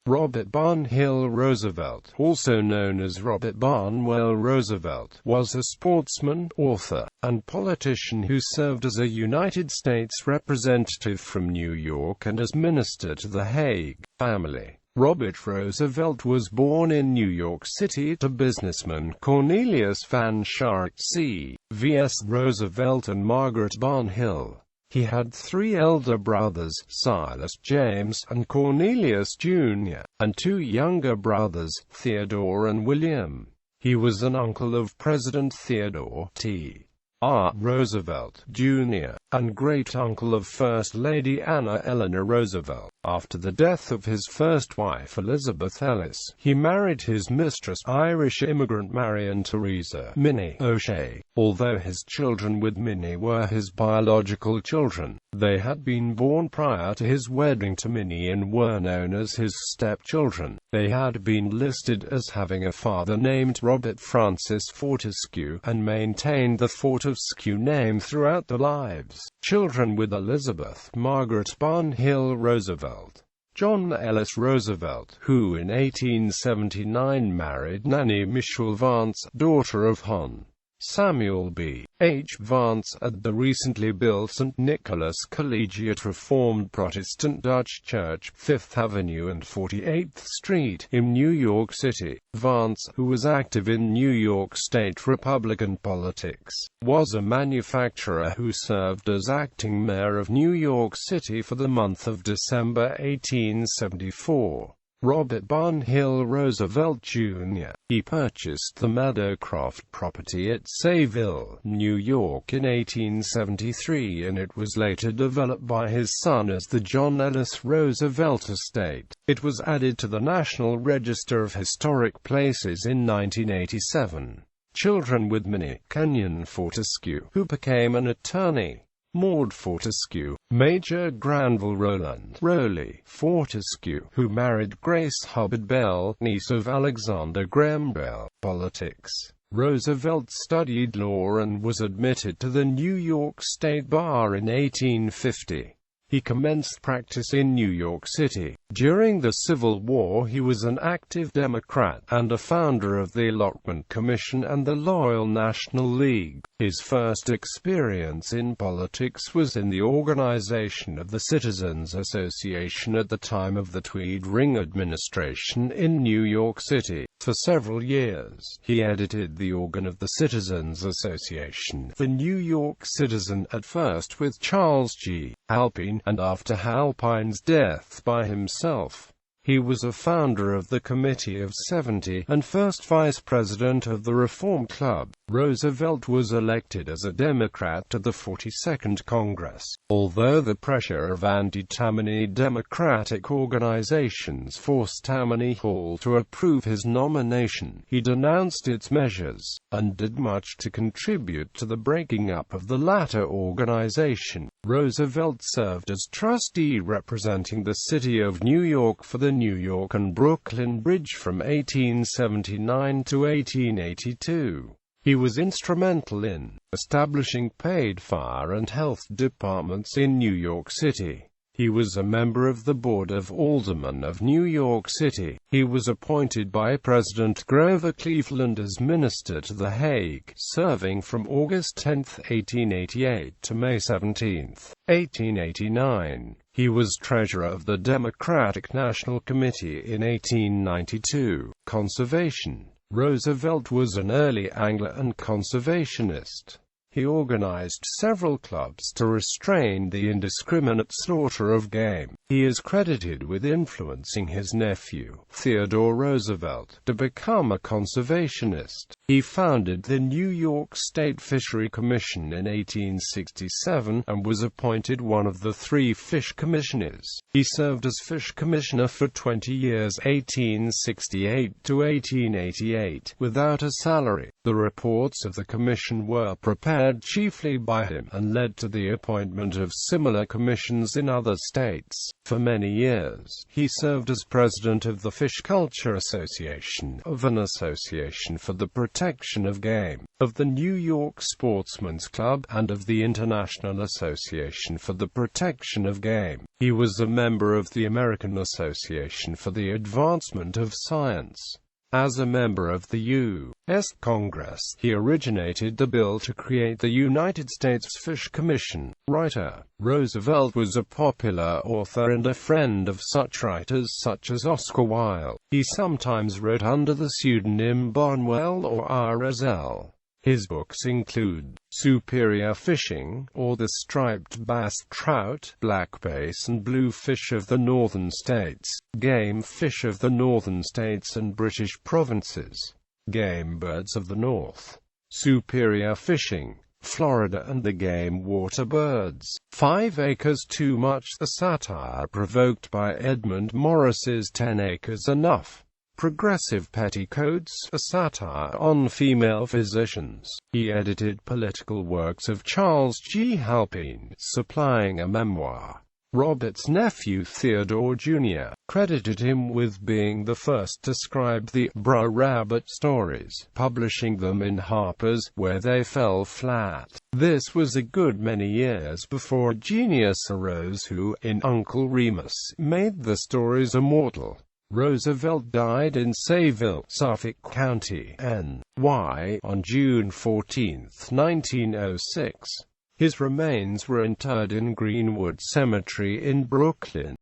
Robert Barnhill Roosevelt, also known as Robert Barnwell Roosevelt, was a sportsman, author, and politician who served as a United States representative from New York and as minister to the Hague family. Robert Roosevelt was born in New York City to businessman Cornelius Van Schaart C.V.S. Roosevelt and Margaret Barnhill. He had three elder brothers, Silas James and Cornelius Jr., and two younger brothers, Theodore and William. He was an uncle of President Theodore T.R. Roosevelt, Jr., and great-uncle of First Lady Anna Eleanor Roosevelt. After the death of his first wife Elizabeth Ellis, he married his mistress, Irish immigrant Marion Theresa Minnie O'Shea. Although his children with Minnie were his biological children, they had been born prior to his wedding to Minnie and were known as his stepchildren. They had been listed as having a father named Robert Francis Fortescue, and maintained the Fortescue name throughout their lives. Children with Elizabeth Margaret Barnhill Roosevelt. John Ellis Roosevelt, who in 1879 married Nannie Michelle Vance, daughter of Hon. Samuel B. H. Vance, at the recently built St. Nicholas Collegiate Reformed Protestant Dutch Church, 5th Avenue and 48th Street, in New York City. Vance, who was active in New York State Republican politics, was a manufacturer who served as acting mayor of New York City for the month of December 1874. Robert Barnhill Roosevelt, Jr. He purchased the Meadowcroft property at Sayville, New York in 1873, and it was later developed by his son as the John Ellis Roosevelt Estate. It was added to the National Register of Historic Places in 1987. Children with Minnie Kenyon Fortescue, who became an attorney. Maud Fortescue, Major Granville Rowland Rowley Fortescue, who married Grace Hubbard Bell, niece of Alexander Graham Bell. Politics. Roosevelt studied law and was admitted to the New York State Bar in 1850. He commenced practice in New York City. During the Civil War he was an active Democrat, and a founder of the Allotment Commission and the Loyal National League. His first experience in politics was in the organization of the Citizens Association at the time of the Tweed Ring administration in New York City. For several years, he edited the organ of the Citizens Association, the New York Citizen, at first with Charles G. Halpine, and after Halpine's death by himself. He was a founder of the Committee of 70, and first vice president of the Reform Club. Roosevelt was elected as a Democrat to the 42nd Congress. Although the pressure of anti-Tammany Democratic organizations forced Tammany Hall to approve his nomination, he denounced its measures, and did much to contribute to the breaking up of the latter organization. Roosevelt served as trustee representing the city of New York for the New York and Brooklyn Bridge from 1879 to 1882. He was instrumental in establishing paid fire and health departments in New York City. He was a member of the Board of Aldermen of New York City. He was appointed by President Grover Cleveland as minister to the Hague, serving from August 10, 1888 to May 17, 1889. He was treasurer of the Democratic National Committee in 1892. Conservation. Roosevelt was an early angler and conservationist. He organized several clubs to restrain the indiscriminate slaughter of game. He is credited with influencing his nephew, Theodore Roosevelt, to become a conservationist. He founded the New York State Fishery Commission in 1867, and was appointed one of the 3 fish commissioners. He served as fish commissioner for 20 years, 1868 to 1888, without a salary. The reports of the commission were prepared chiefly by him, and led to the appointment of similar commissions in other states. For many years, he served as president of the Fish Culture Association, of an association for the protection Protection of Game, of the New York Sportsman's Club, and of the International Association for the Protection of Game. He was a member of the American Association for the Advancement of Science. As a member of the U.S. Congress, he originated the bill to create the United States Fish Commission. Writer Roosevelt was a popular author and a friend of such writers such as Oscar Wilde. He sometimes wrote under the pseudonym Barnwell or RSL. His books include Superior Fishing, or the Striped Bass, Trout, Blackbass and Bluefish of the Northern States, Game Fish of the Northern States and British Provinces, Game Birds of the North, Superior Fishing, Florida and the Game Water Birds, 5 Acres Too Much, the satire provoked by Edmund Morris's 10 Acres Enough, Progressive Petticoats, a satire on female physicians. He edited political works of Charles G. Halpine, supplying a memoir. Robert's nephew Theodore Jr. credited him with being the first to scribe the Brer Rabbit stories, publishing them in Harper's, where they fell flat. This was a good many years before a genius arose who, in Uncle Remus, made the stories immortal. Roosevelt died in Sayville, Suffolk County, N.Y., on June 14, 1906. His remains were interred in Greenwood Cemetery in Brooklyn.